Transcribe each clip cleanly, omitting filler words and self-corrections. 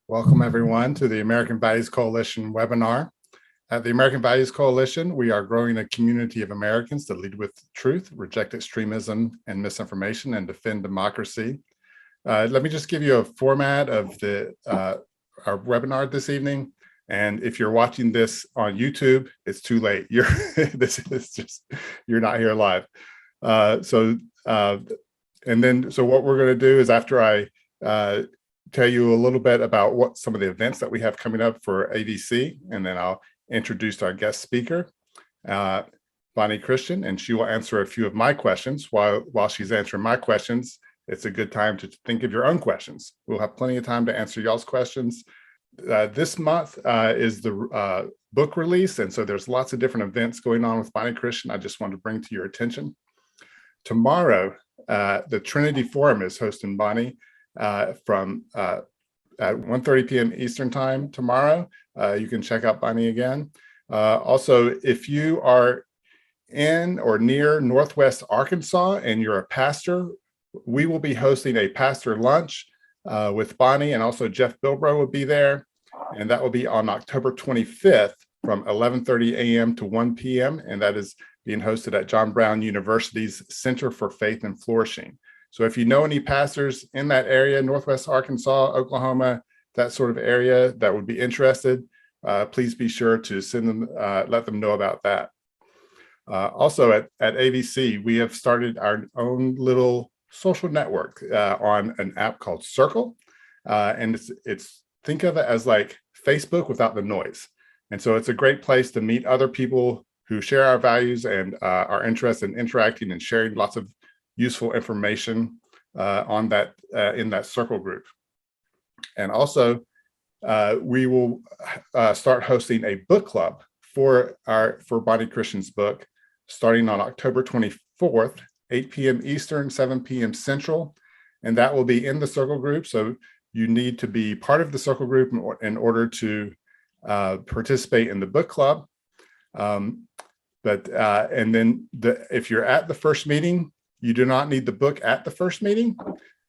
Welcome everyone to the American Values Coalition webinar. At the American Values Coalition, we are growing a community of Americans to lead with truth, reject extremism and misinformation, and defend democracy. Let me just give you a format of our webinar this evening. And if you're watching this on YouTube, it's too late. You're not here live. So what we're going to do is, after I tell you a little bit about what some of the events that we have coming up for AVC, and then I'll introduce our guest speaker, Bonnie Kristian, and she will answer a few of my questions. While she's answering my questions, it's a good time to think of your own questions. We'll have plenty of time to answer y'all's questions. This month is the book release, and so there's lots of different events going on with Bonnie Kristian. I just wanted to bring to your attention. Tomorrow, the Trinity Forum is hosting Bonnie from at 1:30 p.m. Eastern time tomorrow. You can check out Bonnie again. Also, if you are in or near Northwest Arkansas and you're a pastor, we will be hosting a pastor lunch with Bonnie, and also Jeff Bilbrough will be there. And that will be on October 25th from 11:30 a.m. to 1 p.m. And that is being hosted at John Brown University's Center for Faith and Flourishing. So if you know any pastors in that area, Northwest Arkansas, Oklahoma, that sort of area that would be interested, please be sure to send them, let them know about that. Also at AVC, we have started our own little social network on an app called Circle. And it's think of it as like Facebook without the noise. And so it's a great place to meet other people who share our values and are interested in interacting and sharing lots of useful information on that in that Circle group. And also, we will start hosting a book club for Bonnie Kristian's book, starting on October 24th, 8 p.m. Eastern, 7 p.m. Central, and that will be in the Circle group. So you need to be part of the Circle group in order to participate in the book club. If you're at the first meeting, you do not need the book at the first meeting.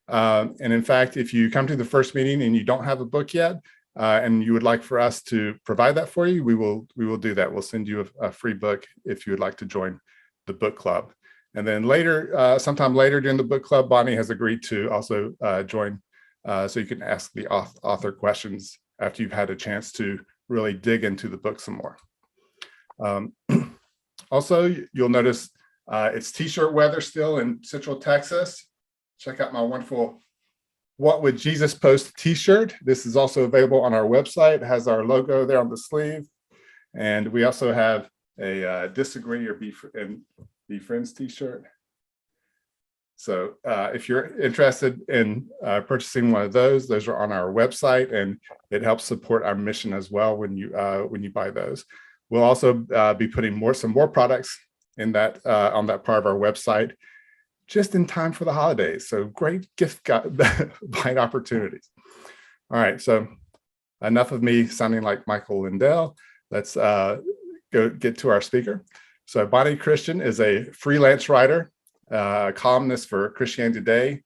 And in fact, if you come to the first meeting and you don't have a book yet, and you would like for us to provide that for you, we will do that. We'll send you a free book if you would like to join the book club. And then later, sometime later during the book club, Bonnie has agreed to also join, so you can ask the author questions after you've had a chance to really dig into the book some more. Also, you'll notice it's t-shirt weather still in Central Texas. Check out my wonderful What Would Jesus Post t-shirt. This is also available on our website. It has our logo there on the sleeve. And we also have a Disagree or Be Friends t-shirt. So if you're interested in purchasing one of those are on our website, and it helps support our mission as well when you buy those. We'll also be putting some more products in that on that part of our website, just in time for the holidays. So great gift buying opportunities. All right, so enough of me sounding like Michael Lindell. Let's go get to our speaker. So Bonnie Kristian is a freelance writer, columnist for Christianity Today.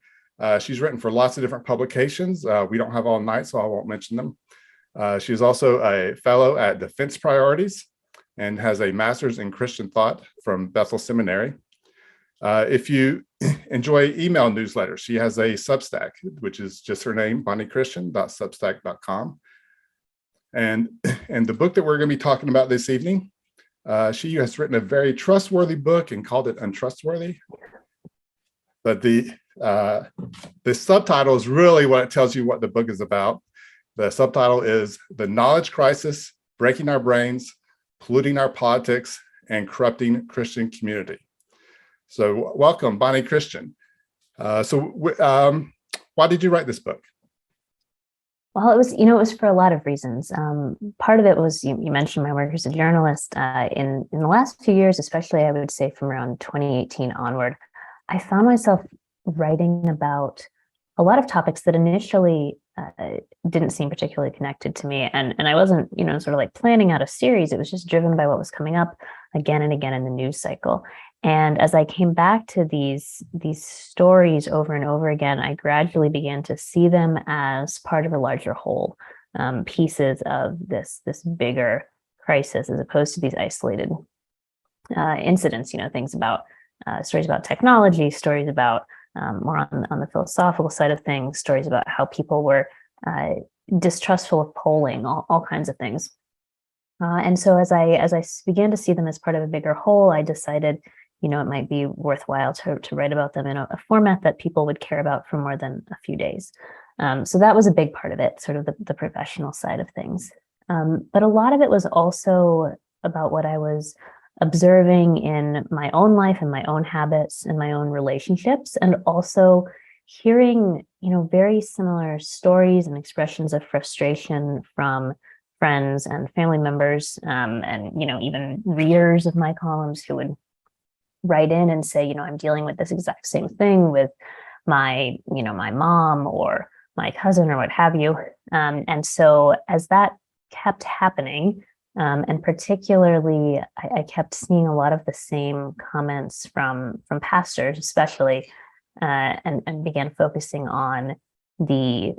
She's written for lots of different publications. We don't have all night, so I won't mention them. She's also a fellow at Defense Priorities and has a master's in Christian thought from Bethel Seminary. If you enjoy email newsletters, she has a Substack, which is just her name, bonniekristian.substack.com. And the book that we're going to be talking about this evening, she has written a very trustworthy book and called it Untrustworthy. But the subtitle is really what it tells you what the book is about. The subtitle is The Knowledge Crisis, Breaking Our Brains, Polluting Our Politics, and Corrupting Christian Community. So welcome, Bonnie Kristian. Why did you write this book? Well, it was for a lot of reasons. Part of it was, you mentioned my work as a journalist. In the last few years, especially, I would say from around 2018 onward, I found myself writing about a lot of topics that initially didn't seem particularly connected to me. And I wasn't, sort of like planning out a series. It was just driven by what was coming up again and again in the news cycle. And as I came back to these stories over and over again, I gradually began to see them as part of a larger whole. pieces of this bigger crisis, as opposed to these isolated incidents. Things about stories about technology, stories about more on the philosophical side of things, stories about how people were distrustful of polling, all kinds of things. And so as I began to see them as part of a bigger whole, I decided, it might be worthwhile to write about them in a format that people would care about for more than a few days. So that was a big part of it, sort of the professional side of things. But a lot of it was also about what I was observing in my own life and my own habits and my own relationships, and also hearing, very similar stories and expressions of frustration from friends and family members, and, even readers of my columns who would write in and say, I'm dealing with this exact same thing with my mom or my cousin or what have you. And so as that kept happening, and particularly, I kept seeing a lot of the same comments from pastors, especially, and began focusing on the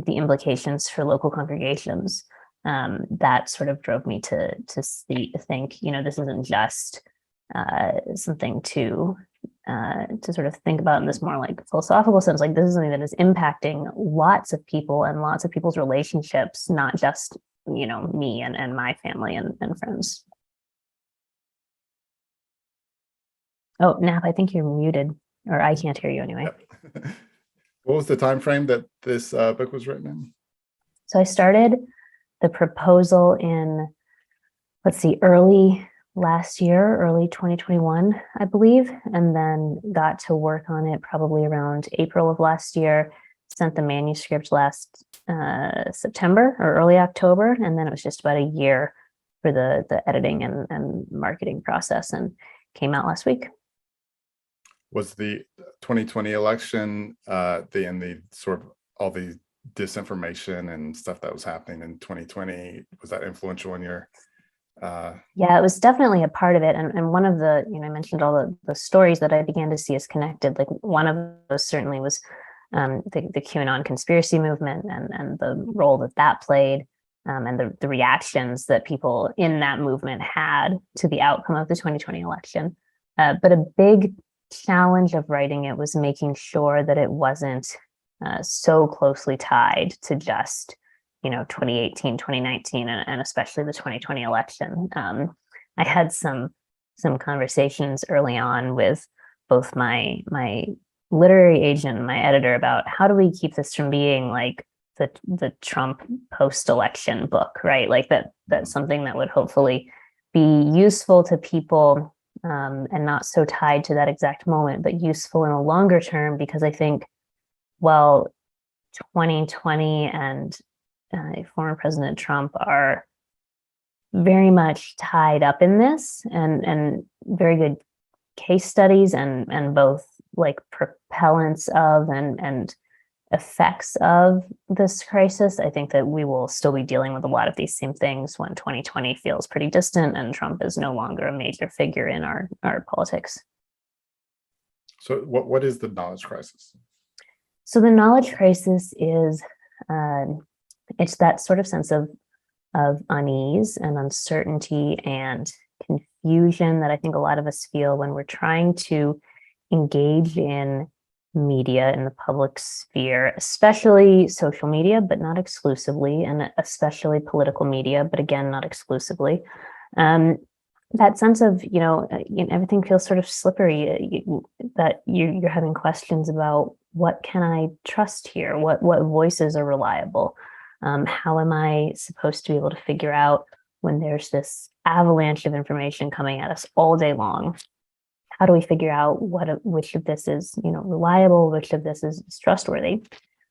implications for local congregations. That sort of drove me to think, this isn't just something to sort of think about in this more like philosophical sense. Like, this is something that is impacting lots of people and lots of people's relationships, not just me and my family and friends. Oh, Nap, I think you're muted, or I can't hear you anyway. Yep. What was the time frame that this book was written in? So I started the proposal in, early last year, early 2021, I believe, and then got to work on it probably around April of last year, sent the manuscript last September or early October, and then it was just about a year for the editing and marketing process, and came out last week. Was the 2020 election, the sort of all the disinformation and stuff that was happening in 2020, was that influential in your Yeah, it was definitely a part of it. And one of the, I mentioned all the stories that I began to see as connected. Like, one of those certainly was the QAnon conspiracy movement and the role that played, and the reactions that people in that movement had to the outcome of the 2020 election. But a big challenge of writing it was making sure that it wasn't so closely tied to just 2018, 2019, and especially the 2020 election. I had some conversations early on with both my literary agent and my editor about how do we keep this from being like the Trump post-election book, right? Like that's something that would hopefully be useful to people, and not so tied to that exact moment, but useful in a longer term, because I think, well, 2020 and former President Trump are very much tied up in this, and very good case studies and both like propellants of and effects of this crisis. I think that we will still be dealing with a lot of these same things when 2020 feels pretty distant and Trump is no longer a major figure in our politics. So what is the knowledge crisis? So the knowledge crisis is it's that sort of sense of unease and uncertainty and confusion that I think a lot of us feel when we're trying to engage in media in the public sphere, especially social media, but not exclusively, and especially political media, but again, not exclusively. That sense of, everything feels sort of slippery, that you're having questions about, what can I trust here? What voices are reliable? How am I supposed to be able to figure out when there's this avalanche of information coming at us all day long? How do we figure out which of this is, reliable, which of this is trustworthy?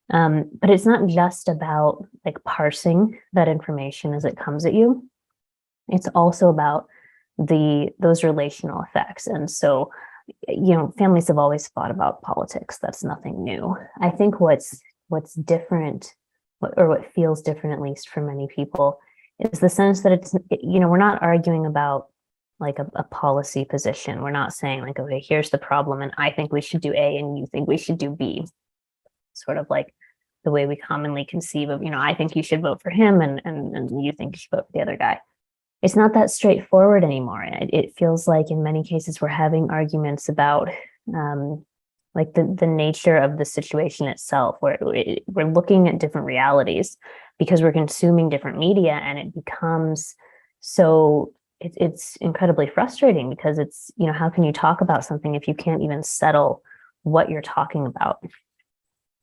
But it's not just about like parsing that information as it comes at you. It's also about those relational effects. And so, families have always thought about politics. That's nothing new. I think what's different, or what feels different, at least for many people, is the sense that we're not arguing about like a policy position. We're not saying like, okay, here's the problem, and I think we should do A and you think we should do B. Sort of like the way we commonly conceive of, I think you should vote for him, and you think you should vote for the other guy. It's not that straightforward anymore. It feels like in many cases we're having arguments about like the nature of the situation itself, where we're looking at different realities because we're consuming different media, and it becomes so it's incredibly frustrating because it's, how can you talk about something if you can't even settle what you're talking about?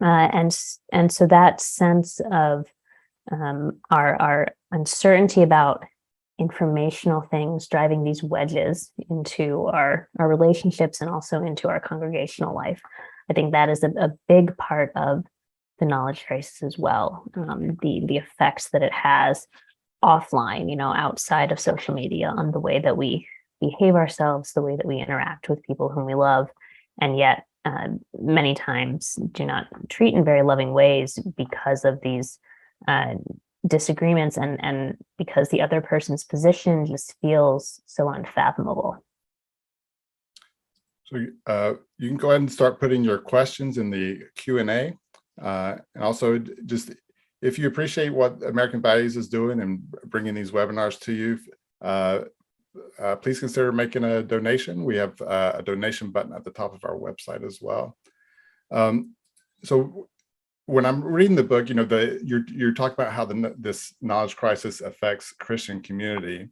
And so that sense of our uncertainty about informational things driving these wedges into our relationships and also into our congregational life. I think that is a big part of the knowledge crisis as well. The effects that it has offline, outside of social media, on the way that we behave ourselves, the way that we interact with people whom we love, and yet many times do not treat in very loving ways because of these disagreements and because the other person's position just feels so unfathomable. So you can go ahead and start putting your questions in the Q&A. And also just, if you appreciate what American Values is doing and bringing these webinars to you, please consider making a donation. We have a donation button at the top of our website as well. So when I'm reading the book, you're talking about how this knowledge crisis affects Christian community.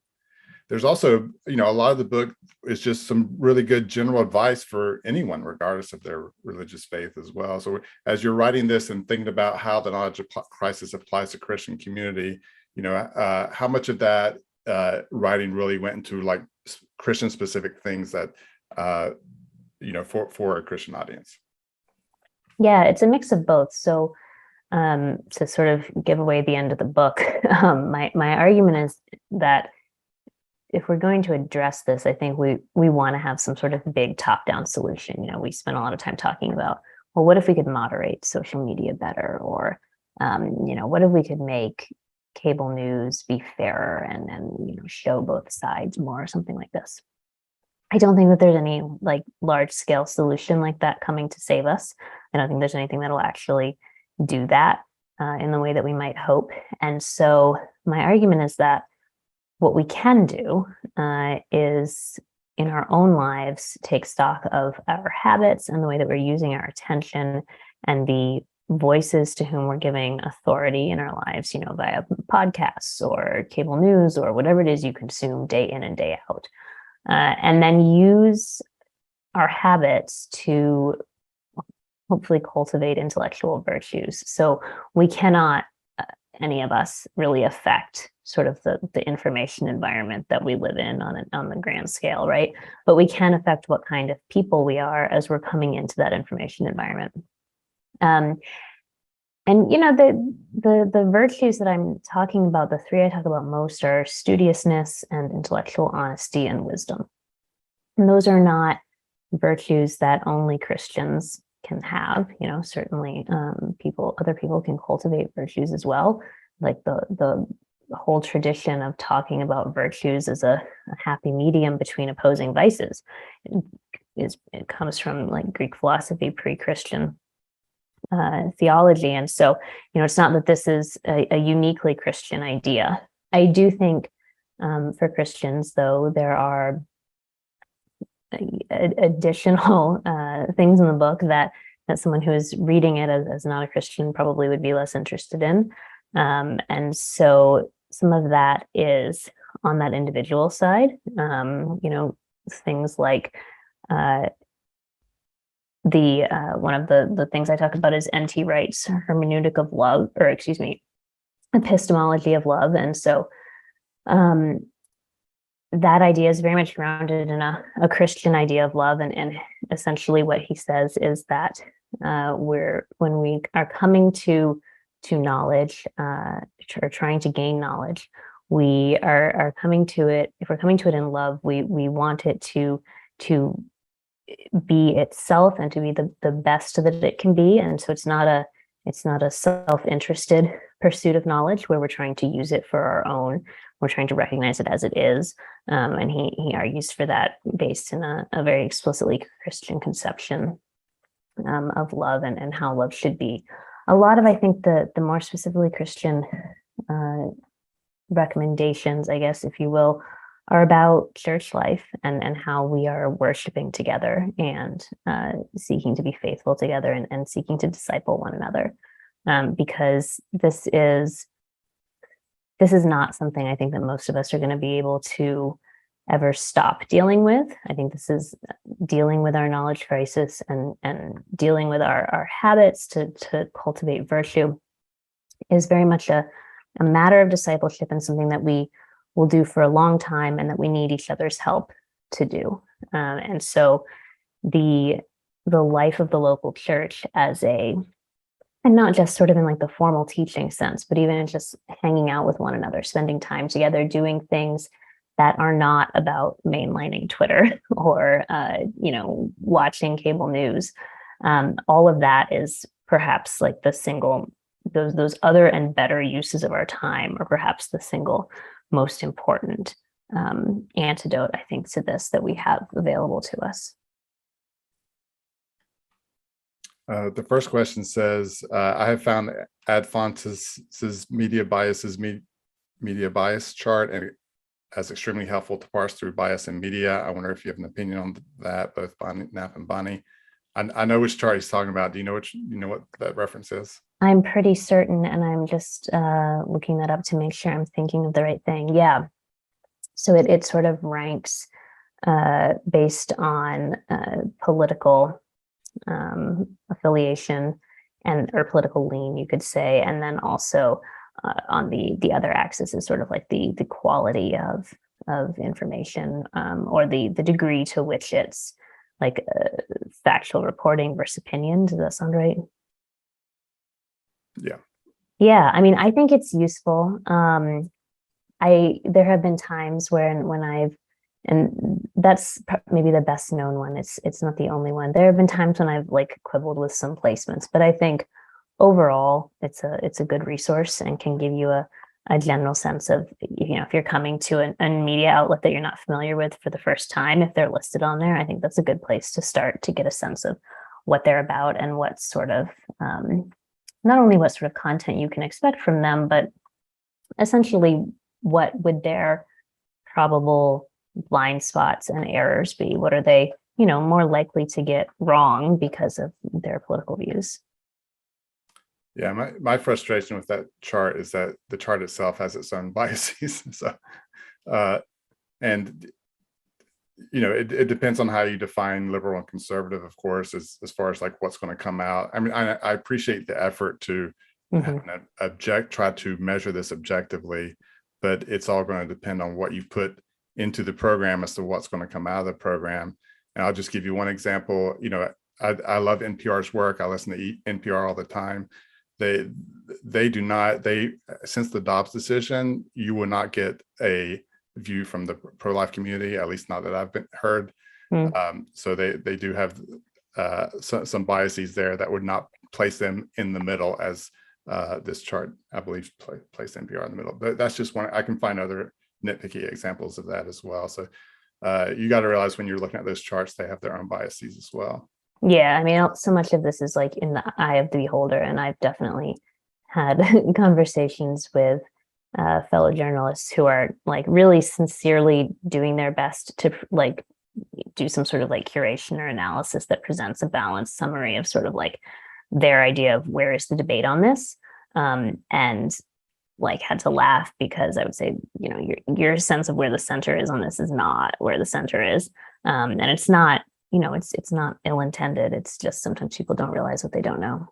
There's also, a lot of the book is just some really good general advice for anyone, regardless of their religious faith as well. So as you're writing this and thinking about how the knowledge crisis applies to Christian community, how much of that writing really went into like Christian specific things that, for a Christian audience? Yeah, it's a mix of both. So to sort of give away the end of the book, my argument is that if we're going to address this, I think we want to have some sort of big top-down solution. We spent a lot of time talking about, well, what if we could moderate social media better? Or, what if we could make cable news be fairer and show both sides more, or something like this. I don't think that there's any like large scale solution like that coming to save us. I don't think there's anything that'll actually do that in the way that we might hope. And so my argument is that what we can do is in our own lives, take stock of our habits and the way that we're using our attention and the voices to whom we're giving authority in our lives, via podcasts or cable news or whatever it is you consume day in and day out. And then use our habits to hopefully cultivate intellectual virtues. So we cannot, any of us, really affect sort of the information environment that we live in on the grand scale, right? But we can affect what kind of people we are as we're coming into that information environment. And the virtues that I'm talking about, the three I talk about most, are studiousness and intellectual honesty and wisdom. And those are not virtues that only Christians can have. Certainly other people can cultivate virtues as well. Like the whole tradition of talking about virtues as a happy medium between opposing vices it comes from like Greek philosophy, pre-Christian theology. And so, it's not that this is a uniquely Christian idea. I do think for Christians, though, there are additional things in the book that someone who is reading it as not a Christian probably would be less interested in. And so some of that is on that individual side, things like one of the things I talk about is N.T. Wright's hermeneutic of love, or excuse me, epistemology of love. And so that idea is very much grounded in a Christian idea of love. And essentially what he says is that when we are coming to knowledge, or trying to gain knowledge, we are coming to it. If we're coming to it in love, we want it to be itself and to be the best that it can be. And so it's not a self-interested pursuit of knowledge where we're trying to use it for our own. We're trying to recognize it as it is. And he argues for that based in a very explicitly Christian conception of love and how love should be. a lot of, I think, the more specifically Christian uh, recommendations, I guess, if you will, are about church life and how we are worshiping together and seeking to be faithful together and seeking to disciple one another. Because this is not something I think that most of us are going to be able to ever stop dealing with. I think this is dealing with our knowledge crisis and dealing with our habits to cultivate virtue is very much a matter of discipleship and something that we will do for a long time and that we need each other's help to do. And so the life of the local church as and not just sort of in like the formal teaching sense, but even in just hanging out with one another, spending time together, doing things that are not about mainlining Twitter or watching cable news. All of that is perhaps like the single those other and better uses of our time are perhaps the single most important antidote, I think, to this that we have available to us. The first question says, I have found Adfontis's media bias chart and as extremely helpful to parse through bias in media. I wonder if you have an opinion on that, both Nap and Bonnie. I know which chart he's talking about. Do you know what that reference is? I'm pretty certain, and I'm just looking that up to make sure I'm thinking of the right thing. Yeah. So it sort of ranks based on political affiliation or political lean, you could say, and then also on the other axis is sort of like the quality of information or the degree to which it's like factual reporting versus opinion. Does that sound right? Yeah. Yeah, I mean, I think it's useful. There have been times when I've, and that's maybe the best known one. It's not the only one. There have been times when I've like quibbled with some placements, but I think overall it's a good resource and can give you a general sense of, if you're coming to a media outlet that you're not familiar with for the first time, if they're listed on there, I think that's a good place to start to get a sense of what they're about and what sort of not only what sort of content you can expect from them, but essentially what would their probable blind spots and errors be? What are they, more likely to get wrong because of their political views? Yeah, my frustration with that chart is that the chart itself has its own biases. So, and it depends on how you define liberal and conservative, of course, as far as like what's going to come out. I mean, I appreciate the effort to try to measure this objectively, but it's all going to depend on what you put into the program as to what's going to come out of the program. And I'll just give you one example. I love NPR's work. I listen to NPR all the time. They do not, since the Dobbs decision, you will not get a view from the pro-life community, at least not that I've heard. So they do have some biases there that would not place them in the middle, as this chart, I believe, placed NPR in the middle. But that's just one. I can find other nitpicky examples of that as well. So you got to realize when you're looking at those charts, they have their own biases as well. Yeah, I mean, so much of this is like in the eye of the beholder, and I've definitely had conversations with fellow journalists who are like really sincerely doing their best to like do some sort of like curation or analysis that presents a balanced summary of sort of like their idea of where is the debate on this, and like had to laugh because I would say, your sense of where the center is on this is not where the center is, and it's not. It's not ill-intended. It's just sometimes people don't realize what they don't know.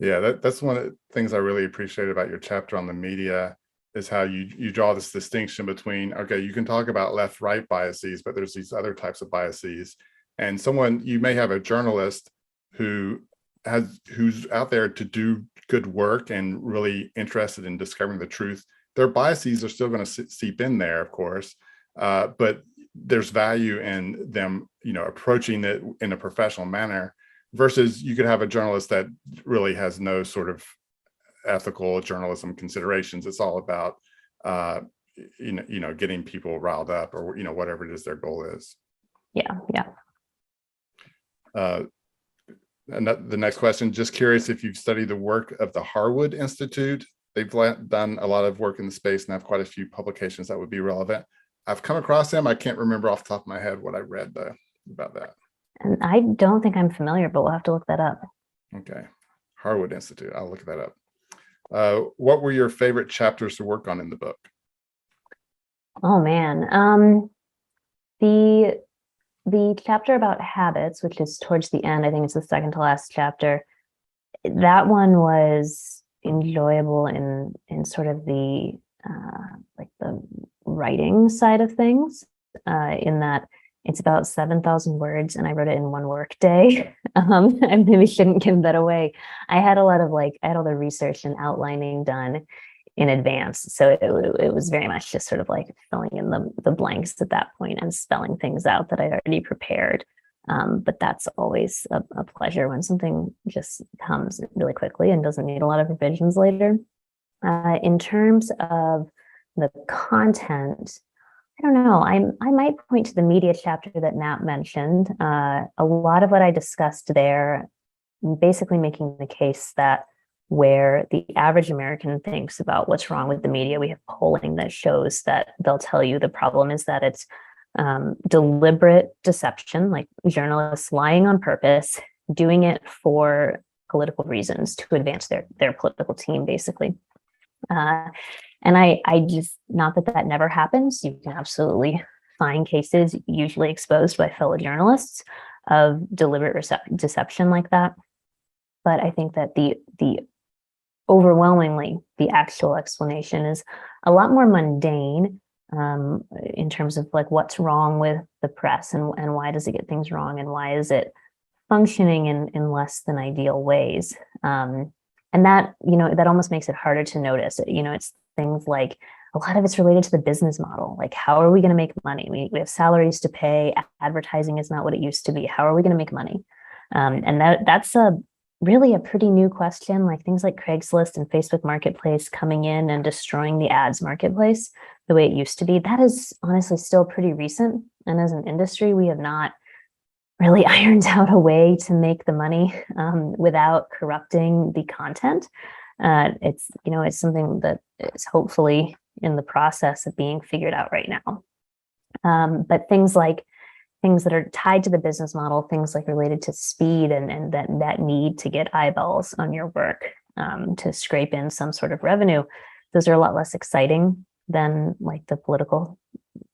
Yeah, that's one of the things I really appreciate about your chapter on the media is how you draw this distinction between, okay, you can talk about left-right biases, but there's these other types of biases. And you may have a journalist who's out there to do good work and really interested in discovering the truth. Their biases are still going to seep in there, of course, but there's value in them, approaching it in a professional manner, versus you could have a journalist that really has no sort of ethical journalism considerations. It's all about, getting people riled up or, whatever it is their goal is. Yeah. the next question, just curious if you've studied the work of the Harwood Institute. They've done a lot of work in the space and have quite a few publications that would be relevant. I've come across them. I can't remember off the top of my head what I read though about that. And I don't think I'm familiar, but we'll have to look that up. Okay. Harwood Institute. I'll look that up. What were your favorite chapters to work on in the book? Oh man. The chapter about habits, which is towards the end, I think it's the second to last chapter. That one was enjoyable in sort of the like the writing side of things, in that it's about 7,000 words and I wrote it in one work day. I maybe shouldn't give that away. I had all the research and outlining done in advance. So it was very much just sort of like filling in the blanks at that point and spelling things out that I'd already prepared. But that's always a pleasure when something just comes really quickly and doesn't need a lot of revisions later. In terms of the content, I don't know. I might point to the media chapter that Matt mentioned. A lot of what I discussed there, basically making the case that where the average American thinks about what's wrong with the media, we have polling that shows that they'll tell you the problem is that it's deliberate deception, like journalists lying on purpose, doing it for political reasons to advance their political team, basically. And I just, not that never happens. You can absolutely find cases, usually exposed by fellow journalists, of deliberate deception like that. But I think that the overwhelmingly, the actual explanation is a lot more mundane, in terms of like what's wrong with the press and why does it get things wrong and why is it functioning in less than ideal ways. And that, that almost makes it harder to notice. It's things like a lot of it's related to the business model. Like, how are we going to make money? We have salaries to pay. Advertising is not what it used to be. How are we going to make money? And that's really a pretty new question. Like things like Craigslist and Facebook Marketplace coming in and destroying the ads marketplace the way it used to be. That is honestly still pretty recent. And as an industry, we have not really ironed out a way to make the money without corrupting the content. It's something that is hopefully in the process of being figured out right now. But things that are tied to the business model, things like related to speed and that need to get eyeballs on your work to scrape in some sort of revenue, those are a lot less exciting than like the political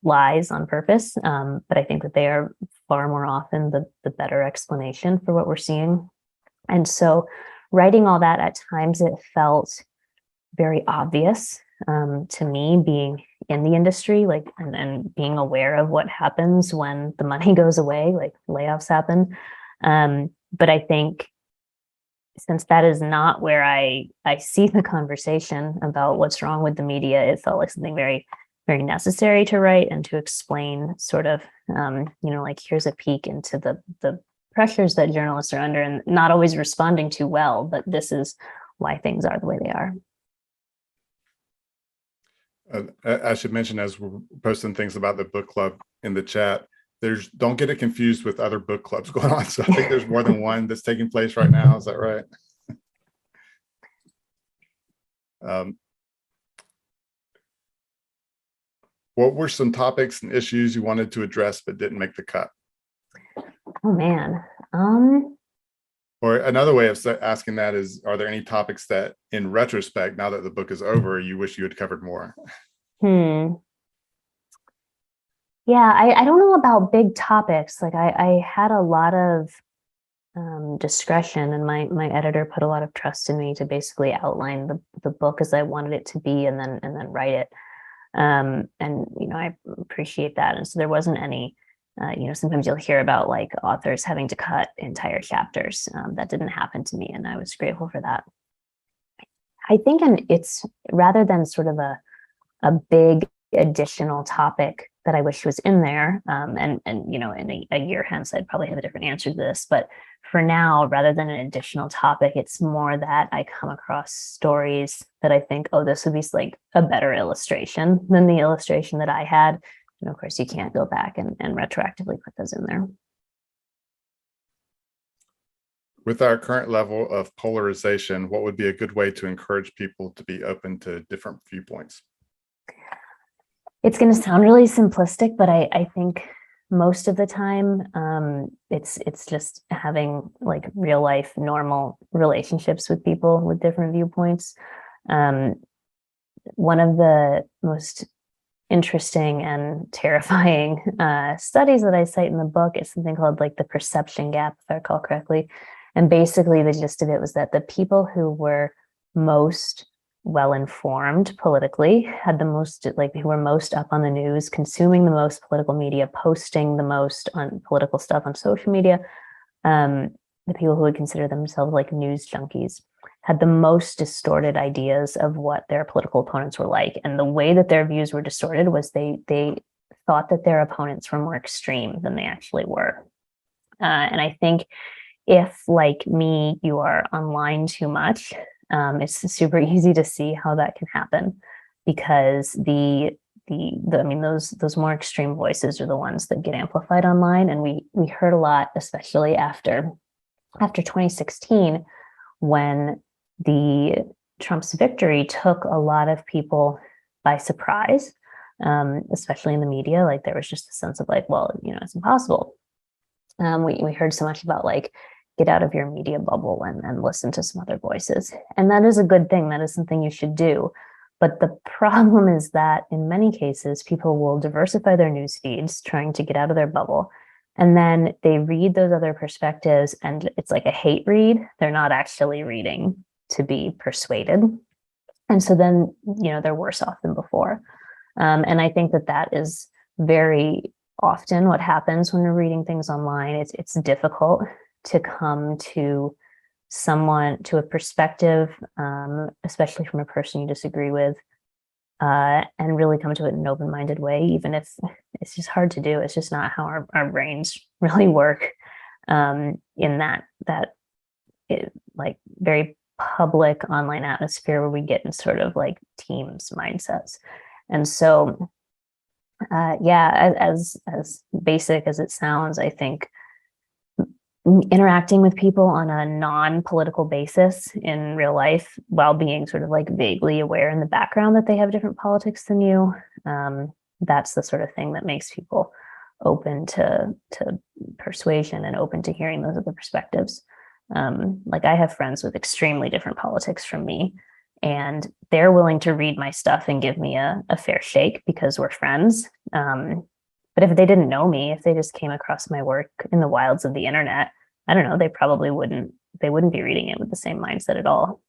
lies on purpose. But I think that they are far more often the better explanation for what we're seeing. And so writing all that, at times it felt very obvious to me, being in the industry, like, and being aware of what happens when the money goes away, like layoffs happen. But I think since that is not where I see the conversation about what's wrong with the media, it felt like something very, very necessary to write and to explain sort of, like here's a peek into the pressures that journalists are under and not always responding to well, but this is why things are the way they are. I should mention, as we're posting things about the book club in the chat, don't get it confused with other book clubs going on. So I think there's more than one that's taking place right now. Is that right? What were some topics and issues you wanted to address but didn't make the cut? Oh man. Or another way of asking that is, are there any topics that in retrospect, now that the book is over, you wish you had covered more? Yeah, I don't know about big topics. Like I had a lot of discretion, and my editor put a lot of trust in me to basically outline the book as I wanted it to be and then write it. And I appreciate that. And so there wasn't any sometimes you'll hear about like authors having to cut entire chapters. That didn't happen to me, and I was grateful for that. I think, and it's rather than sort of a big additional topic that I wish was in there, and in a year hence, I'd probably have a different answer to this. But for now, rather than an additional topic, it's more that I come across stories that I think, oh, this would be like a better illustration than the illustration that I had. And of course, you can't go back and retroactively put those in there. With our current level of polarization, what would be a good way to encourage people to be open to different viewpoints? It's going to sound really simplistic, but I think most of the time it's just having like real life normal relationships with people with different viewpoints. One of the most interesting and terrifying studies that I cite in the book is something called like the perception gap, if I recall correctly. And basically the gist of it was that the people who were most well informed politically, had the most, like, who were most up on the news, consuming the most political media, posting the most on political stuff on social media, the people who would consider themselves like news junkies had the most distorted ideas of what their political opponents were like. And the way that their views were distorted was they thought that their opponents were more extreme than they actually were. And I think if, like me, you are online too much, it's super easy to see how that can happen, because I mean, those more extreme voices are the ones that get amplified online. And we heard a lot, especially after 2016, when the Trump's victory took a lot of people by surprise, especially in the media. Like, there was just a sense of like, well, it's impossible. We heard so much about like, get out of your media bubble and listen to some other voices. And that is a good thing. That is something you should do. But the problem is that in many cases, people will diversify their news feeds, trying to get out of their bubble. And then they read those other perspectives and it's like a hate read. They're not actually reading to be persuaded. And so then, they're worse off than before. And I think that is very often what happens when we're reading things online. It's difficult to come to a perspective, especially from a person you disagree with, and really come to it in an open-minded way, even if it's just hard to do. It's just not how our brains really work, in that like very public online atmosphere where we get in sort of like teams mindsets. And so, as basic as it sounds, I think interacting with people on a non-political basis in real life, while being sort of like vaguely aware in the background that they have different politics than you, that's the sort of thing that makes people open to persuasion and open to hearing those other perspectives. Like, I have friends with extremely different politics from me, and they're willing to read my stuff and give me a fair shake because we're friends. But if they didn't know me, if they just came across my work in the wilds of the internet, I don't know, they probably wouldn't be reading it with the same mindset at all.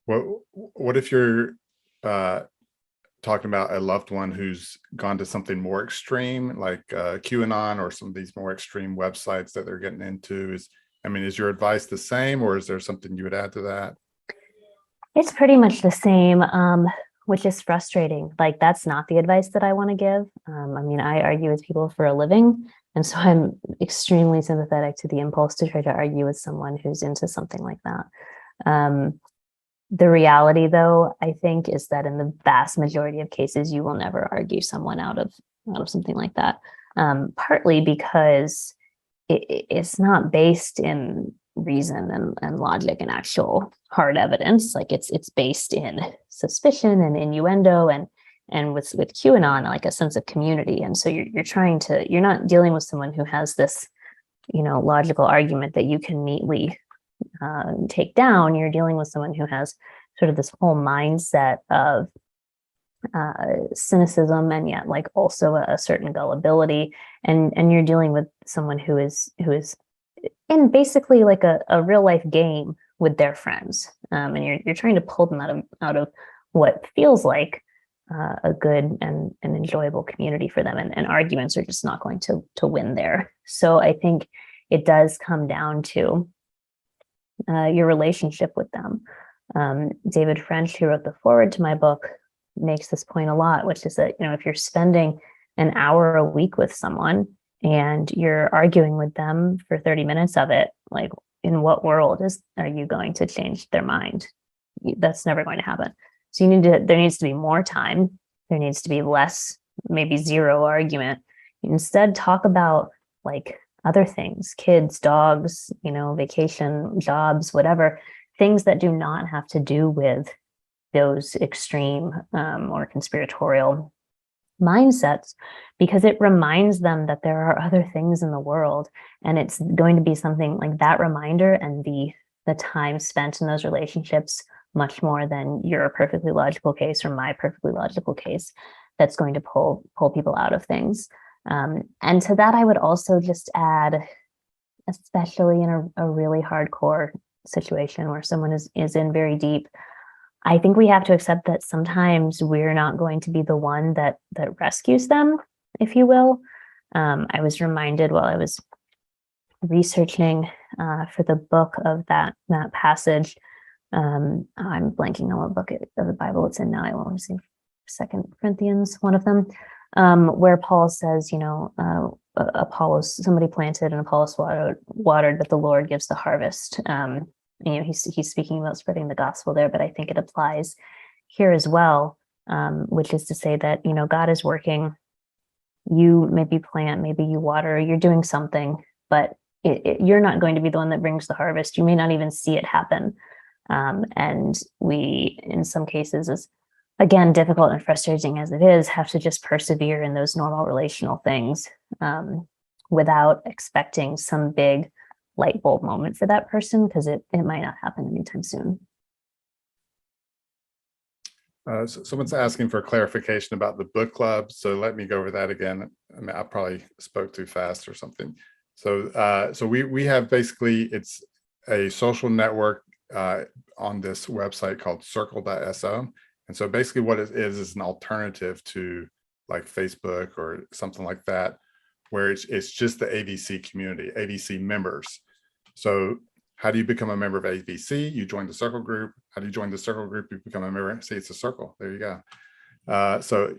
What if you're talking about a loved one who's gone to something more extreme, like QAnon or some of these more extreme websites that they're getting into? Is your advice the same, or is there something you would add to that? It's pretty much the same, which is frustrating. Like, that's not the advice that I want to give. I argue with people for a living, and so I'm extremely sympathetic to the impulse to try to argue with someone who's into something like that. The reality, though, I think, is that in the vast majority of cases, you will never argue someone out of something like that. Partly because it's not based in reason and logic and actual hard evidence. Like, it's based in suspicion and innuendo, and with QAnon, like a sense of community. And so you're not dealing with someone who has this, logical argument that you can neatly take down. You're dealing with someone who has sort of this whole mindset of cynicism, and yet like also a certain gullibility, and you're dealing with someone who is in basically like a real life game with their friends, and you're trying to pull them out of what feels like a good and enjoyable community for them, and arguments are just not going to win there. So I think it does come down to your relationship with them. David French, who wrote the foreword to my book, makes this point a lot, which is that, if you're spending an hour a week with someone and you're arguing with them for 30 minutes of it, like, in what world are you going to change their mind? That's never going to happen. So there needs to be more time. There needs to be less, maybe zero argument. Instead, talk about like other things, kids, dogs, vacation, jobs, whatever, things that do not have to do with those extreme or conspiratorial mindsets, because it reminds them that there are other things in the world. And it's going to be something like that reminder and the time spent in those relationships, much more than your perfectly logical case or my perfectly logical case, that's going to pull people out of things. And to that, I would also just add, especially in a really hardcore situation where someone is in very deep, I think we have to accept that sometimes we're not going to be the one that rescues them, if you will. I was reminded while I was researching for the book of that passage. I'm blanking on what book of the Bible it's in now. I want to say 2 Corinthians, one of them, where Paul says, Apollos, somebody planted and Apollos watered, but the Lord gives the harvest. He's speaking about spreading the gospel there, but I think it applies here as well, which is to say that, God is working. You maybe plant, maybe you water, you're doing something, but you're not going to be the one that brings the harvest. You may not even see it happen. And we, in some cases, as again, difficult and frustrating as it is, have to just persevere in those normal relational things without expecting some big light bulb moment for that person, because it might not happen anytime soon. So someone's asking for clarification about the book club. So let me go over that again. I mean, I probably spoke too fast or something. So we have basically, it's a social network on this website called circle.so. And so basically what it is an alternative to like Facebook or something like that, where it's just the AVC community, AVC members. So how do you become a member of AVC? You join the circle group. How do you join the circle group? You become a member. See, it's a circle. There you go. So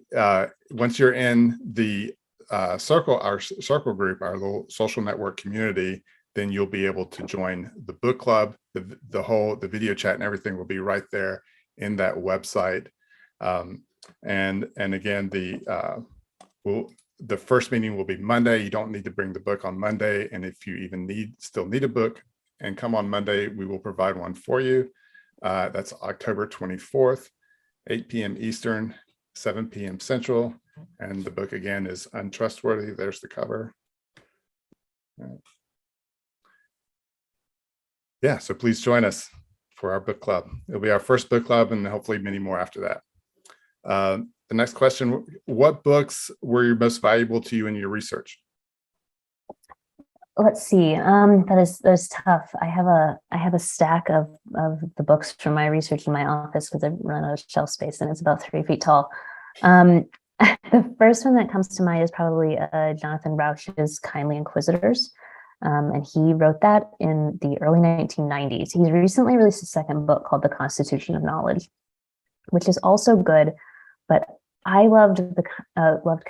once you're in the our circle group, our little social network community, then you'll be able to join the book club. The video chat and everything will be right there in that website. And again, the first meeting will be Monday. You don't need to bring the book on Monday. And if you even still need a book and come on Monday, we will provide one for you. That's October 24th, 8 p.m. Eastern, 7 p.m. Central. And the book again is Untrustworthy. There's the cover. Yeah, so please join us for our book club. It'll be our first book club and hopefully many more after that. The next question, what books were most valuable to you in your research? Let's see. That is tough. I have a stack of the books from my research in my office because I run out of shelf space and it's about 3 feet tall. The first one that comes to mind is probably Jonathan Rauch's Kindly Inquisitors. And he wrote that in the early 1990s. He's recently released a second book called The Constitution of Knowledge, which is also good, but I loved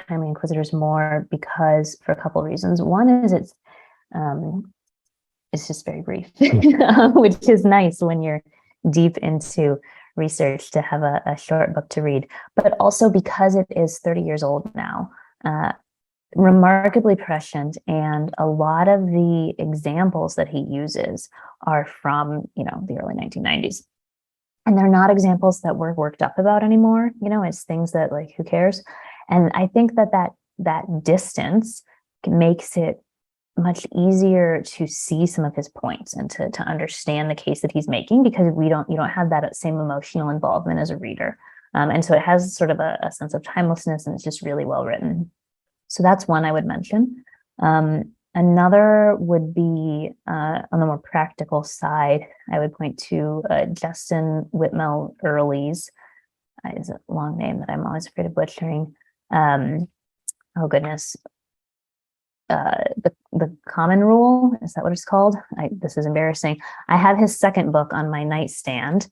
Kindly Inquisitors more because for a couple of reasons. One is it's just very brief, which is nice when you're deep into research to have a short book to read, but also because it is 30 years old now, remarkably prescient, and a lot of the examples that he uses are from, the early 1990s. And they're not examples that we're worked up about anymore. It's things that, like, who cares? And I think that distance makes it much easier to see some of his points and to understand the case that he's making, because you don't have that same emotional involvement as a reader. And so it has sort of a sense of timelessness, and it's just really well written. So that's one I would mention. Another would be on the more practical side, I would point to Justin Whitmel Early's, is a long name that I'm always afraid of butchering. Oh goodness. The Common Rule, is that what it's called? This is embarrassing. I have his second book on my nightstand.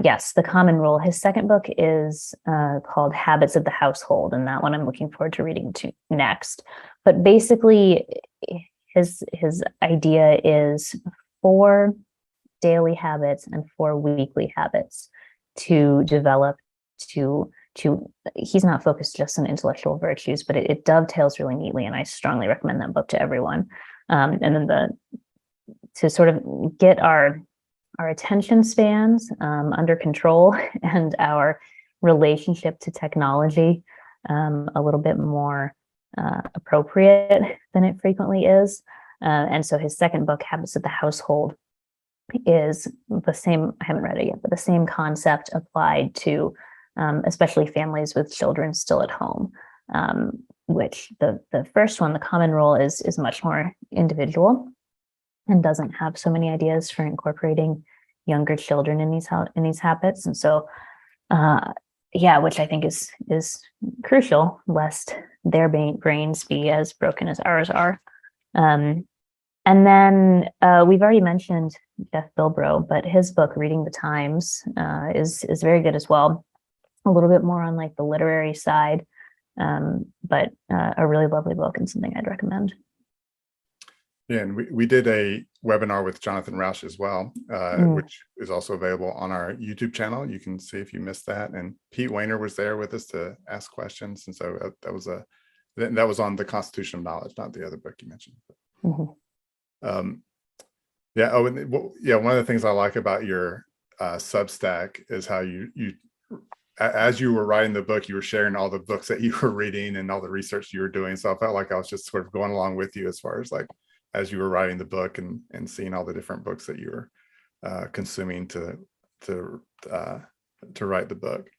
Yes, The Common Rule. His second book is called Habits of the Household, and that one I'm looking forward to reading next. But basically, his idea is 4 daily habits and 4 weekly habits to develop to he's not focused just on intellectual virtues, but it dovetails really neatly, and I strongly recommend that book to everyone. And then to sort of get our attention spans under control and our relationship to technology a little bit more appropriate than it frequently is. And so his second book, Habits of the Household, is the same. I haven't read it yet, but the same concept applied to especially families with children still at home, which the first one, The Common Rule, is much more individual and doesn't have so many ideas for incorporating younger children in these habits. And so, which I think is crucial, lest their brains be as broken as ours are. And then we've already mentioned Jeff Bilbro, but his book, Reading the Times, is very good as well. A little bit more on like the literary side, but a really lovely book and something I'd recommend. Yeah, and we did a webinar with Jonathan Rausch as well, which is also available on our YouTube channel. You can see if you missed that. And Pete Weiner was there with us to ask questions, and so that was on the Constitution of Knowledge, not the other book you mentioned. Yeah. Oh, and one of the things I like about your Substack is how you as you were writing the book, you were sharing all the books that you were reading and all the research you were doing. So I felt like I was just sort of going along with you as far as like as you were writing the book and seeing all the different books that you were consuming to write the book.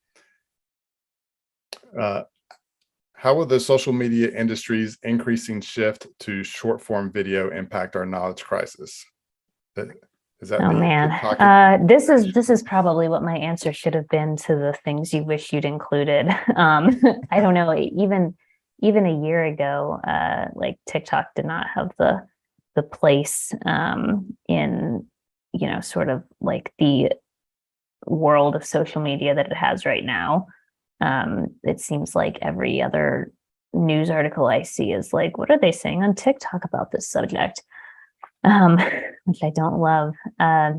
How will the social media industry's increasing shift to short form video impact our knowledge crisis? Is that this is probably what my answer should have been to the things you wish you'd included. I don't know, even a year ago, like TikTok did not have the place in, sort of like the world of social media that it has right now. It seems like every other news article I see is like, what are they saying on TikTok about this subject? Which I don't love. I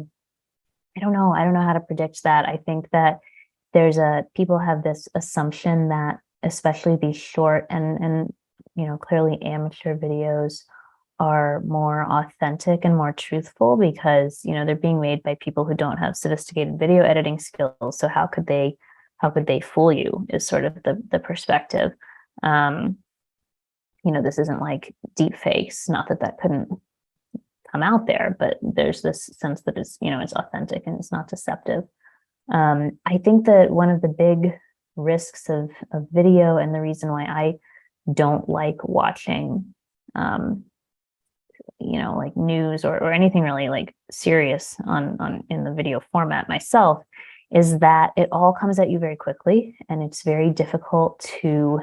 don't know how to predict that. I think that people have this assumption that especially these short and clearly amateur videos are more authentic and more truthful because they're being made by people who don't have sophisticated video editing skills. So how could they fool you is sort of the perspective. This isn't like deep fakes, not that couldn't come out there, but there's this sense that it's authentic and it's not deceptive. I think that one of the big risks of video, and the reason why I don't like watching like news or anything really like serious on in the video format myself, is that it all comes at you very quickly, and it's very difficult to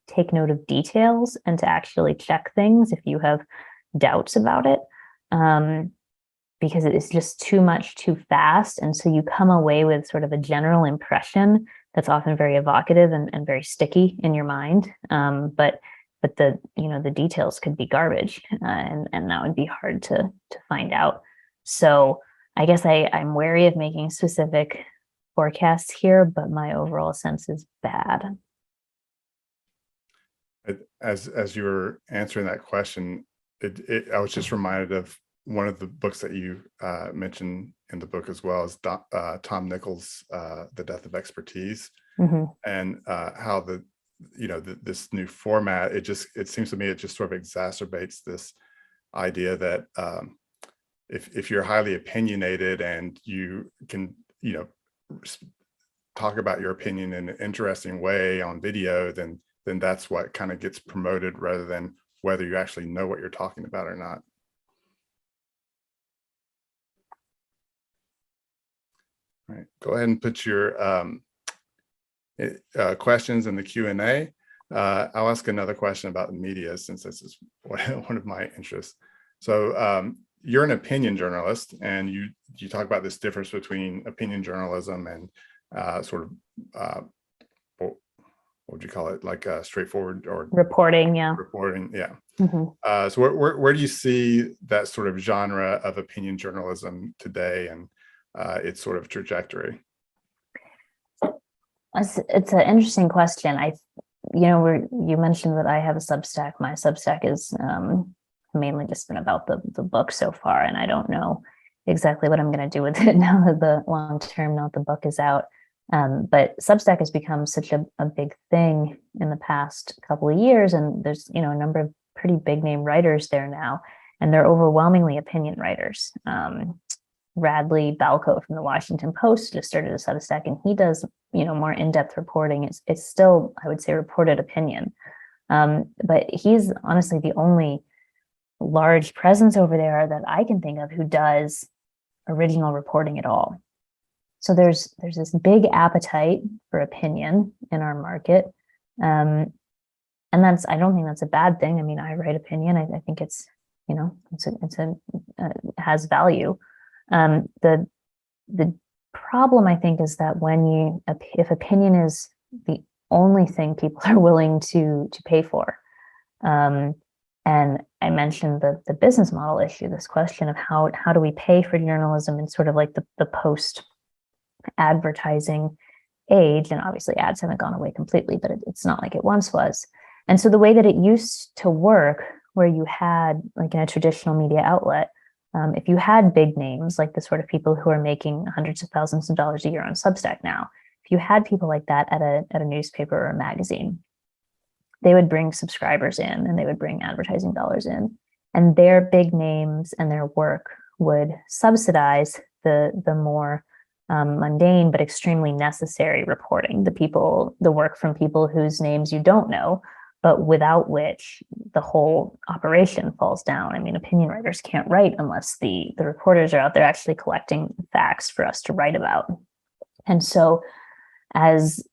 take note of details and to actually check things if you have doubts about it, because it is just too much too fast. And so you come away with sort of a general impression that's often very evocative and very sticky in your mind. But the details could be garbage, and that would be hard to find out. So I guess I'm wary of making specific forecasts here, but my overall sense is bad. As you were answering that question, I was just reminded of one of the books that you mentioned in the book as well as Tom Nichols' The Death of Expertise, and how this new format, it seems to me it just sort of exacerbates this idea that if you're highly opinionated and you can talk about your opinion in an interesting way on video, then that's what kind of gets promoted rather than whether you actually know what you're talking about or not. All right, go ahead and put your questions in the Q&A. I'll ask another question about the media, since this is one of my interests. So you're an opinion journalist, and you talk about this difference between opinion journalism and sort of what would you call it, like straightforward or reporting? Yeah. Reporting, yeah. So where do you see that sort of genre of opinion journalism today and its sort of trajectory? It's an interesting question. You mentioned that I have a Substack. My Substack is mainly just been about the book so far, and I don't know exactly what I'm going to do with it now that the long term, now the book is out. But Substack has become such a big thing in the past couple of years, and there's a number of pretty big name writers there now, and they're overwhelmingly opinion writers. Radley Balco from the Washington Post just started a Substack, and he does more in-depth reporting. It's still, I would say, reported opinion, but he's honestly the only large presence over there that I can think of who does original reporting at all. So there's this big appetite for opinion in our market, and I don't think that's a bad thing. I mean, I write opinion. I think it's has value. The problem, I think, is that if opinion is the only thing people are willing to pay for, and I mentioned the business model issue, this question of how do we pay for journalism in sort of like the post advertising age, and obviously ads haven't gone away completely, but it's not like it once was. And so the way that it used to work, where you had, like in a traditional media outlet, if you had big names like the sort of people who are making hundreds of thousands of dollars a year on Substack now, if you had people like that at a newspaper or a magazine, they would bring subscribers in and they would bring advertising dollars in, and their big names and their work would subsidize the more mundane but extremely necessary reporting, the work from people whose names you don't know, but without which the whole operation falls down. I mean, opinion writers can't write unless the reporters are out there actually collecting facts for us to write about. And so as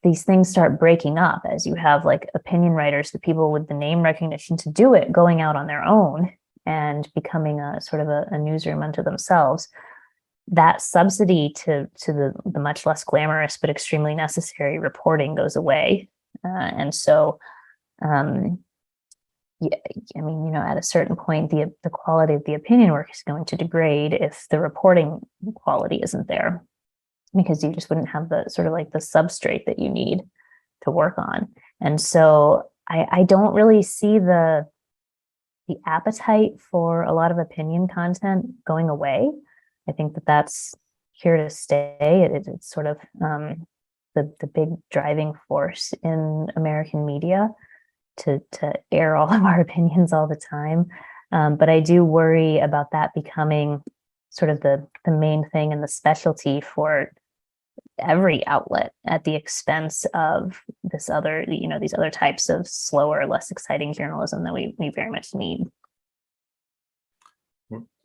these things start breaking up, as you have like opinion writers, the people with the name recognition to do it, going out on their own and becoming a sort of a newsroom unto themselves, that subsidy to the much less glamorous but extremely necessary reporting goes away. And so, yeah, I mean, at a certain point, the quality of the opinion work is going to degrade if the reporting quality isn't there, because you just wouldn't have the sort of like the substrate that you need to work on. And so I don't really see the appetite for a lot of opinion content going away. I think that's here to stay. It's sort of the big driving force in American media to air all of our opinions all the time. But I do worry about that becoming sort of the main thing and the specialty for every outlet at the expense of these other types of slower, less exciting journalism that we very much need.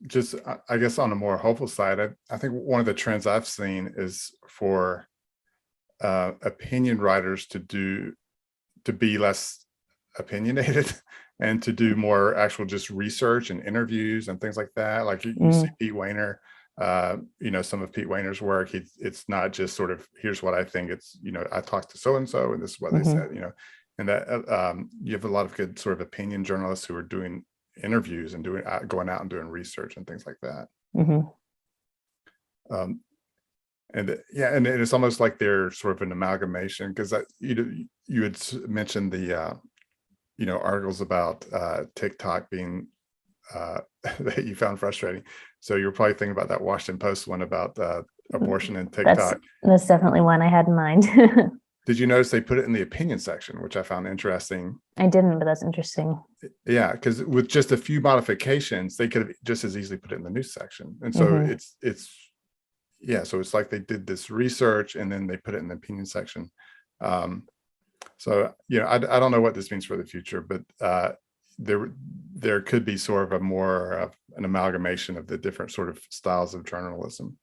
Just, I guess on a more hopeful side, I think one of the trends I've seen is for opinion writers to be less opinionated and to do more actual just research and interviews and things like that. Like you see Pete Wehner, some of Pete Wehner's work, it's not just sort of, here's what I think, it's, I talked to so-and-so and this is what they said, and that you have a lot of good sort of opinion journalists who are doing interviews and going out and doing research and things like that. And it's almost like they're sort of an amalgamation, because you had mentioned the articles about TikTok being that you found frustrating. So you're probably thinking about that Washington Post one about abortion and TikTok. That's definitely one I had in mind. Did you notice they put it in the opinion section, which I found interesting? I didn't, but that's interesting. Yeah, because with just a few modifications, they could have just as easily put it in the news section. And so so it's like they did this research and then they put it in the opinion section. So I don't know what this means for the future, but there could be sort of a more of an amalgamation of the different sort of styles of journalism.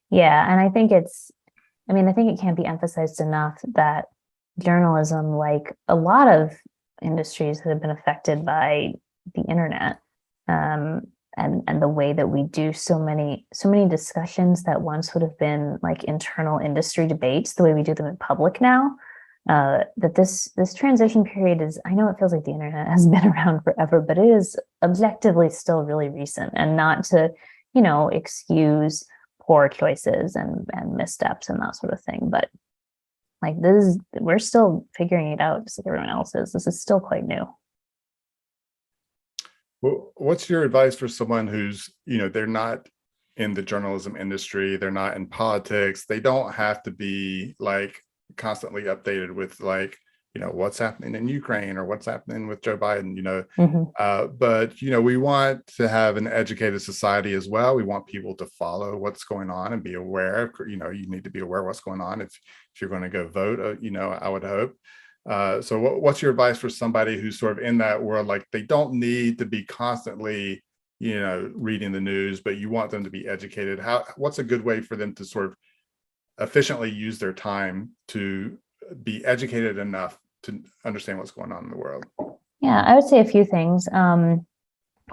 Yeah, and I think it can't be emphasized enough that journalism, like a lot of industries that have been affected by the internet, and the way that we do so many discussions that once would have been like internal industry debates, the way we do them in public now, that this transition period is, I know it feels like the internet has been around forever, but it is objectively still really recent, and not to, excuse poor choices and missteps and that sort of thing. But like we're still figuring it out just like everyone else is. This is still quite new. Well, what's your advice for someone who's, they're not in the journalism industry, they're not in politics, they don't have to be like constantly updated with like, what's happening in Ukraine or what's happening with Joe Biden, but we want to have an educated society as well. We want people to follow what's going on and be aware. You need to be aware of what's going on if you're going to go vote. I would hope. So what's your advice for somebody who's sort of in that world? Like they don't need to be constantly, reading the news, but you want them to be educated. What's a good way for them to sort of efficiently use their time to be educated enough to understand what's going on in the world? Yeah, I would say a few things.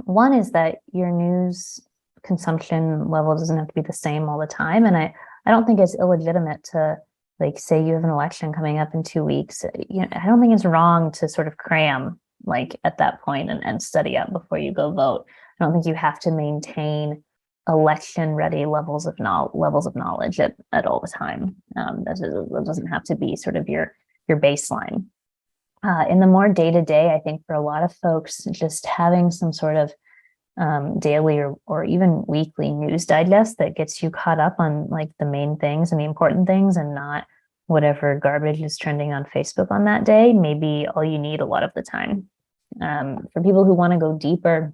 One is that your news consumption level doesn't have to be the same all the time. And I don't think it's illegitimate to like say you have an election coming up in 2 weeks. I don't think it's wrong to sort of cram like at that point and study up before you go vote. I don't think you have to maintain election ready levels of knowledge at all the time. That doesn't have to be sort of your baseline. In the more day-to-day, I think for a lot of folks, just having some sort of daily or even weekly news digest that gets you caught up on like the main things and the important things and not whatever garbage is trending on Facebook on that day, maybe all you need a lot of the time. For people who want to go deeper,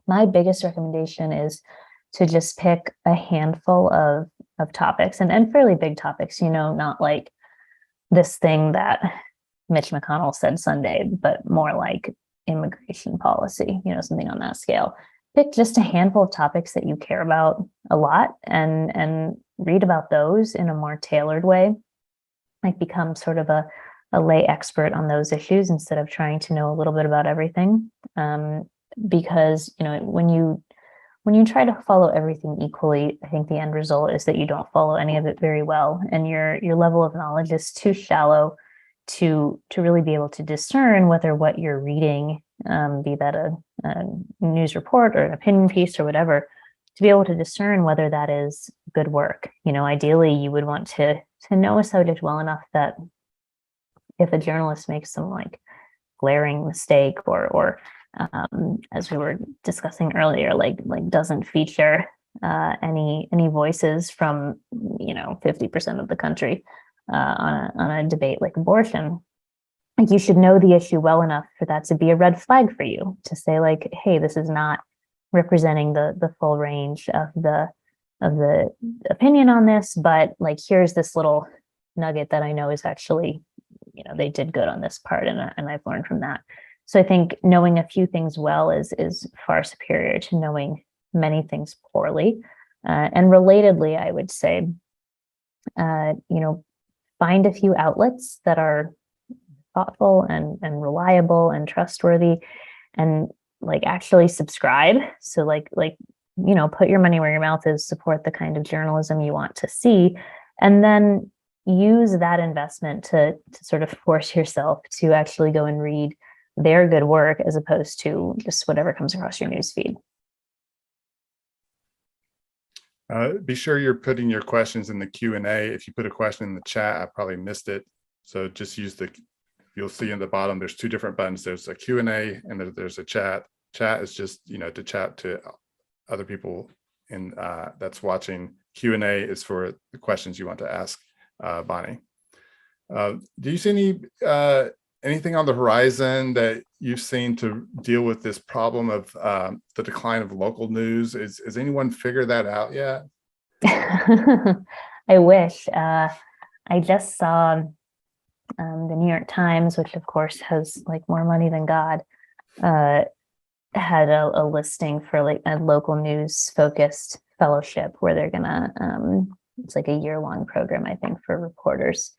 my biggest recommendation is to just pick a handful of topics and fairly big topics, not like this thing that Mitch McConnell said Sunday, but more like immigration policy, something on that scale. Pick just a handful of topics that you care about a lot and read about those in a more tailored way, like become sort of a lay expert on those issues instead of trying to know a little bit about everything. Because, when you try to follow everything equally, I think the end result is that you don't follow any of it very well. And your level of knowledge is too shallow to really be able to discern whether what you're reading, be that a news report or an opinion piece or whatever, to be able to discern whether that is good work. Ideally, you would want to know a subject well enough that if a journalist makes some like glaring mistake or as we were discussing earlier, like doesn't feature any voices from 50% of the country on a debate like abortion, like you should know the issue well enough for that to be a red flag for you to say like, hey, this is not representing the full range of the opinion on this, but like here's this little nugget that I know is actually, they did good on this part and I've learned from that. So I think knowing a few things well is far superior to knowing many things poorly. And relatedly, I would say, find a few outlets that are thoughtful and reliable and trustworthy, and like actually subscribe. So like put your money where your mouth is, support the kind of journalism you want to see, and then use that investment to sort of force yourself to actually go and read their good work as opposed to just whatever comes across your newsfeed. Be sure you're putting your questions in the Q&A. If you put a question in the chat, I probably missed it. So just use you'll see in the bottom, there's two different buttons. There's a Q&A and there's a chat. Chat is just, to chat to other people that's watching. Q&A is for the questions you want to ask Bonnie. Do you see anything on the horizon that you've seen to deal with this problem of the decline of local news? Has anyone figured that out yet? I wish. I just saw the New York Times, which of course has like more money than God, had a listing for like a local news focused fellowship where they're gonna, it's like a year-long program, I think, for reporters.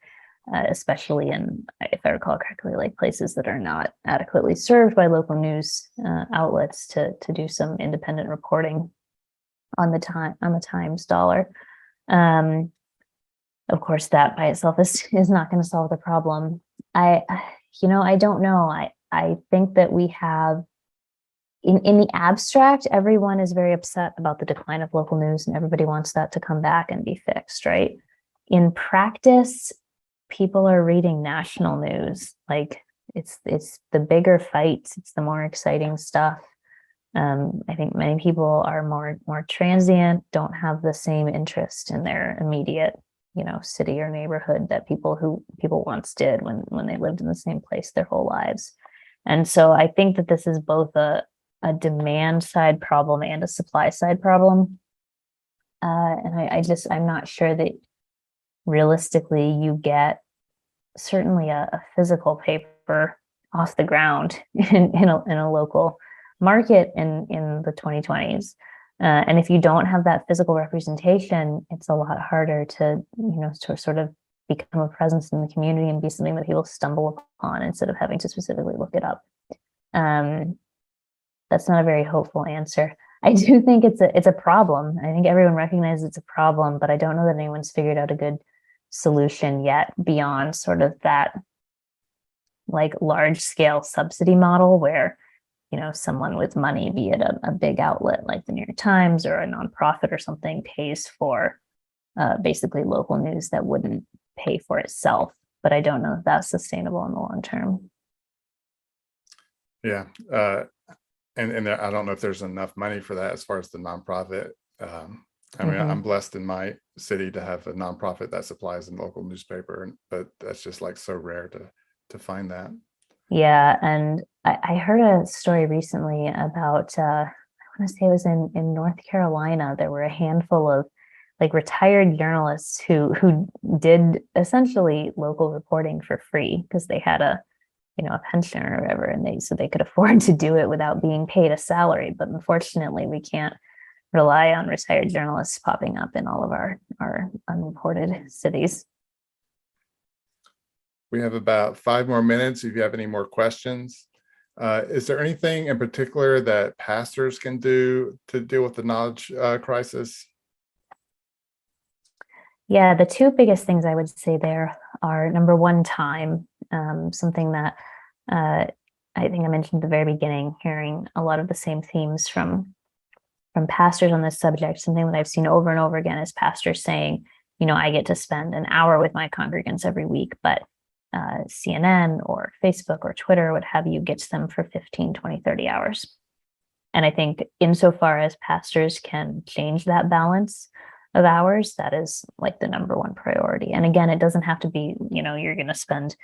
Especially in, if I recall correctly, like places that are not adequately served by local news outlets to do some independent reporting on the Times dollar. Of course, that by itself is not going to solve the problem. I don't know. I think that we have in the abstract, everyone is very upset about the decline of local news and everybody wants that to come back and be fixed, right? In practice, people are reading national news. Like it's the bigger fights, it's the more exciting stuff. I think many people are more transient, don't have the same interest in their immediate, city or neighborhood that people once did when they lived in the same place their whole lives. And so I think that this is both a demand side problem and a supply side problem. And I'm not sure that realistically you get certainly a physical paper off the ground in a local market in the 2020s. And if you don't have that physical representation, it's a lot harder to, sort of become a presence in the community and be something that people stumble upon instead of having to specifically look it up. That's not a very hopeful answer. I do think it's a problem. I think everyone recognizes it's a problem, but I don't know that anyone's figured out a good solution yet beyond sort of that like large scale subsidy model where someone with money, be it a big outlet like the New York Times or a nonprofit or something, pays for basically local news that wouldn't pay for itself. But I don't know if that's sustainable in the long term. Yeah. And I don't know if there's enough money for that as far as the nonprofit. I mean, I'm blessed in my city to have a nonprofit that supplies a local newspaper, but that's just like so rare to find that. Yeah, and I heard a story recently about I want to say it was in North Carolina. There were a handful of like retired journalists who did essentially local reporting for free because they had a pension or whatever, and they could afford to do it without being paid a salary. But unfortunately, we can't rely on retired journalists popping up in all of our unreported cities. We have about 5 more minutes if you have any more questions. Is there anything in particular that pastors can do to deal with the knowledge crisis? Yeah, the two biggest things I would say there are, number one, time. Something that I think I mentioned at the very beginning, hearing a lot of the same themes from pastors on this subject. Something that I've seen over and over again is pastors saying, I get to spend an hour with my congregants every week, but CNN or Facebook or Twitter, what have you, gets them for 15, 20, 30 hours. And I think insofar as pastors can change that balance of hours, that is like the number one priority. And again, it doesn't have to be, you're going to spend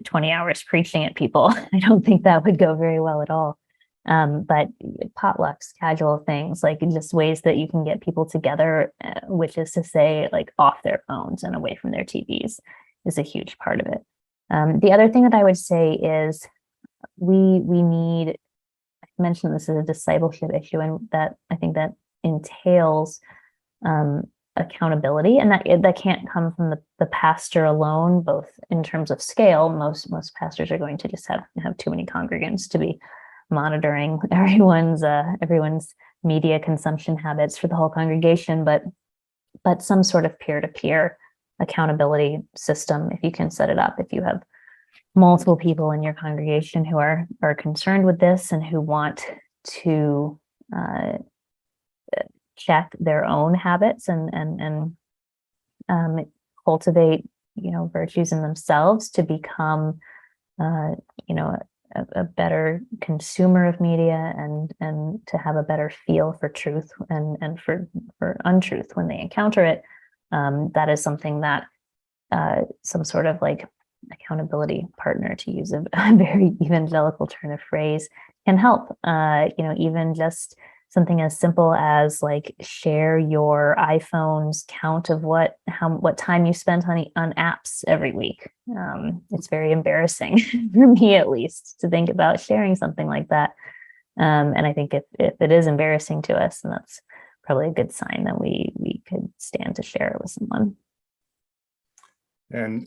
20 hours preaching at people. I don't think that would go very well at all. But potlucks, casual things, like just ways that you can get people together, which is to say like off their phones and away from their TVs, is a huge part of it. The other thing that I would say is we need, I mentioned this is a discipleship issue, and that I think that entails accountability, and that can't come from the pastor alone, both in terms of scale. Most pastors are going to just have too many congregants to be monitoring everyone's media consumption habits for the whole congregation, but some sort of peer-to-peer accountability system, if you can set it up, if you have multiple people in your congregation who are concerned with this and who want to check their own habits and cultivate virtues in themselves to become a better consumer of media and to have a better feel for truth and for untruth when they encounter it. That is something that some sort of like accountability partner, to use a very evangelical turn of phrase, can help. Even just something as simple as like share your iPhone's count of what time you spent on apps every week. It's very embarrassing for me, at least, to think about sharing something like that. And I think if it is embarrassing to us, then that's probably a good sign that we could stand to share it with someone. And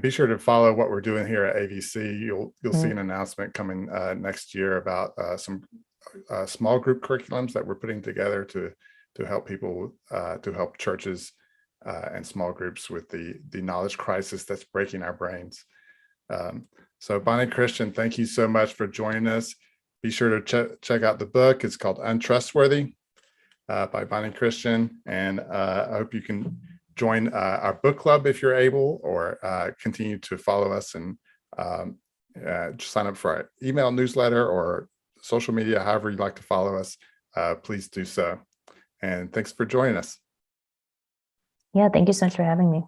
be sure to follow what we're doing here at AVC. You'll see an announcement coming next year about some small group curriculums that we're putting together to help people, to help churches and small groups with the knowledge crisis that's breaking our brains. So Bonnie, Kristian, thank you so much for joining us. be sure to check out the book. It's called Untrustworthy by Bonnie Kristian. And I hope you can join our book club if you're able, or continue to follow us and just sign up for our email newsletter or social media, however you'd like to follow us. Please do so. And thanks for joining us. Yeah, thank you so much for having me.